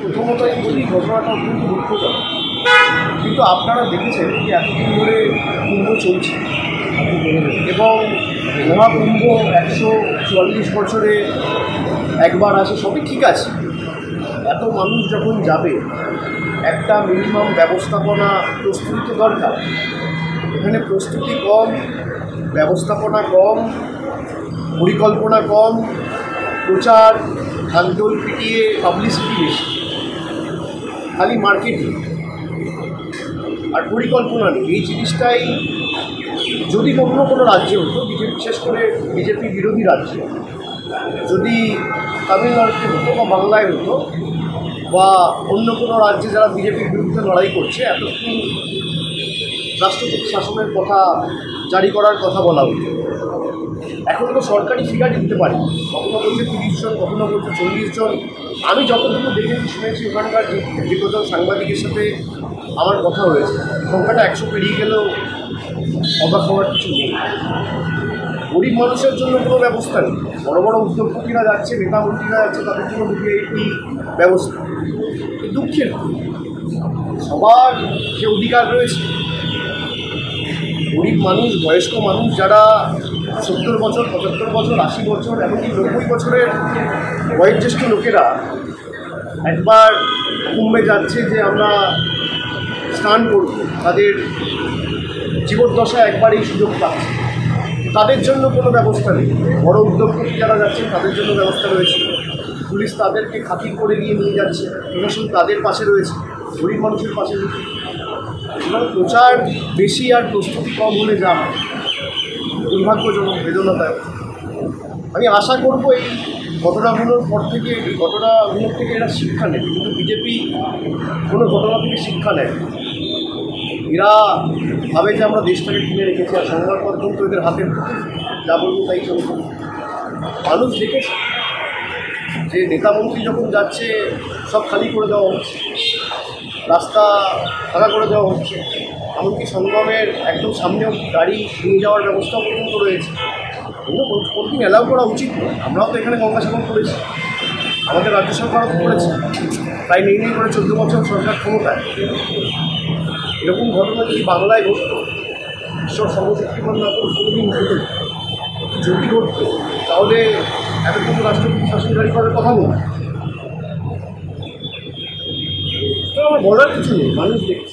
প্রথমত আমি বলি ঘটনাটা অত্যন্ত দুঃখজনক, কিন্তু আপনারা দেখেছেন যে এতদিন ধরে কুম্ভ চলছে এবং মহাকুম্ভ 144 বছরে একবার আসে, সবই ঠিক আছে। এত মানুষ যখন যাবে একটা মিনিমাম ব্যবস্থাপনা প্রস্তুতি তো দরকার। এখানে প্রস্তুতি কম, ব্যবস্থাপনা কম, পরিকল্পনা কম, প্রচার ঢাকঢোল পিটিয়ে পাবলিসিটি বেশি, খালি মার্কেটিং আর পরিকল্পনা নেই। এই জিনিসটাই যদি অন্য কোনো রাজ্যে হতো, বিশেষ করে বিজেপি বিরোধী রাজ্যে, যদি তামিলনাড়ুতে হতো বা বাংলায় হতো বা অন্য কোনো রাজ্যে যারা বিজেপির বিরুদ্ধে লড়াই করছে, এতক্ষণ রাষ্ট্রপতি শাসনের কথা জারি করার কথা বলা হতো। এখন তো সরকারি ফিগার দিতে পারি, কখনো বলছে 30 জন, কখনো বলছে 40 জন। আমি যতটুকু দেখেছি শুনেছি, ওখানকার যে কজন সাংবাদিকের সাথে আমার কথা হয়েছে, সংখ্যাটা 100 পেরিয়ে গেলেও অবাক হওয়ার কিছু নেই। গরিব মানুষের জন্য কোনো ব্যবস্থা নেই। বড় বড় উদ্যোগপতিরা যাচ্ছে, নেতা মন্ত্রীরা যাচ্ছে, তাদের জন্য ভিআইপি ব্যবস্থা। দুঃখের সবার যে অধিকার রয়েছে, গরিব মানুষ, বয়স্ক মানুষ যারা 70 বছর, 75 বছর, 80 বছর, এমনকি 90 বছরের বয়োজ্যেষ্ঠ লোকেরা একবার কুম্ভে যাচ্ছে যে আমরা স্নান করব, তাদের জীবদ্দশায় একবার এই সুযোগ পাচ্ছে, তাদের জন্য কোনো ব্যবস্থা নেই। বড় উদ্যোগপতি যারা যাচ্ছেন তাদের জন্য ব্যবস্থা রয়েছে, পুলিশ তাদেরকে খাতির করে নিয়ে যাচ্ছে, প্রশাসন তাদের পাশে রয়েছে, গরিব মানুষের পাশে রয়েছে। এবং প্রচার বেশি আর প্রস্তুতি কম হলে যা হয়, দুর্ভাগ্যজনক, বেদনাদায়ক। আমি আশা করব এই ঘটনাগুলোর পর থেকে, এই ঘটনাগুলোর থেকে এরা শিক্ষা নেবে, কিন্তু বিজেপি কোনো ঘটনা থেকে শিক্ষা নেয়। এরা ভাবে যে আমরা দেশটাকে কিনে রেখেছি, আর সংবাদ মাধ্যম তো এদের হাতে, যা বলবো তাই চলবে। মানুষ দেখেছে যে নেতামন্ত্রী যখন যাচ্ছে সব খালি করে দেওয়া হচ্ছে, রাস্তা ফাঁকা করে দেওয়া হচ্ছে, এমনকি সঙ্গমের একদম সামনেও গাড়ি নিয়ে যাওয়ার ব্যবস্থাও পর্যন্ত রয়েছে। এগুলো কোনোদিন অ্যালাউ করা উচিত নয়। আমরাও তো এখানে গঙ্গাসাগর করেছি, আমাদের রাজ্য সরকারও তো করেছে, তাই নেই করে 14 বছর সরকার ক্ষমতায়। এরকম ঘটনা যদি বাংলায় ঘটত, ঈশ্বর সর্বশক্তিমান না করে কোনোদিন ঘটত, যদি ঘটত তাহলে এতক্ষণ রাষ্ট্রপতি শাসন জারি করার কথা বলতো। আমার বলার কিছু নেই, মানুষ দেখছে।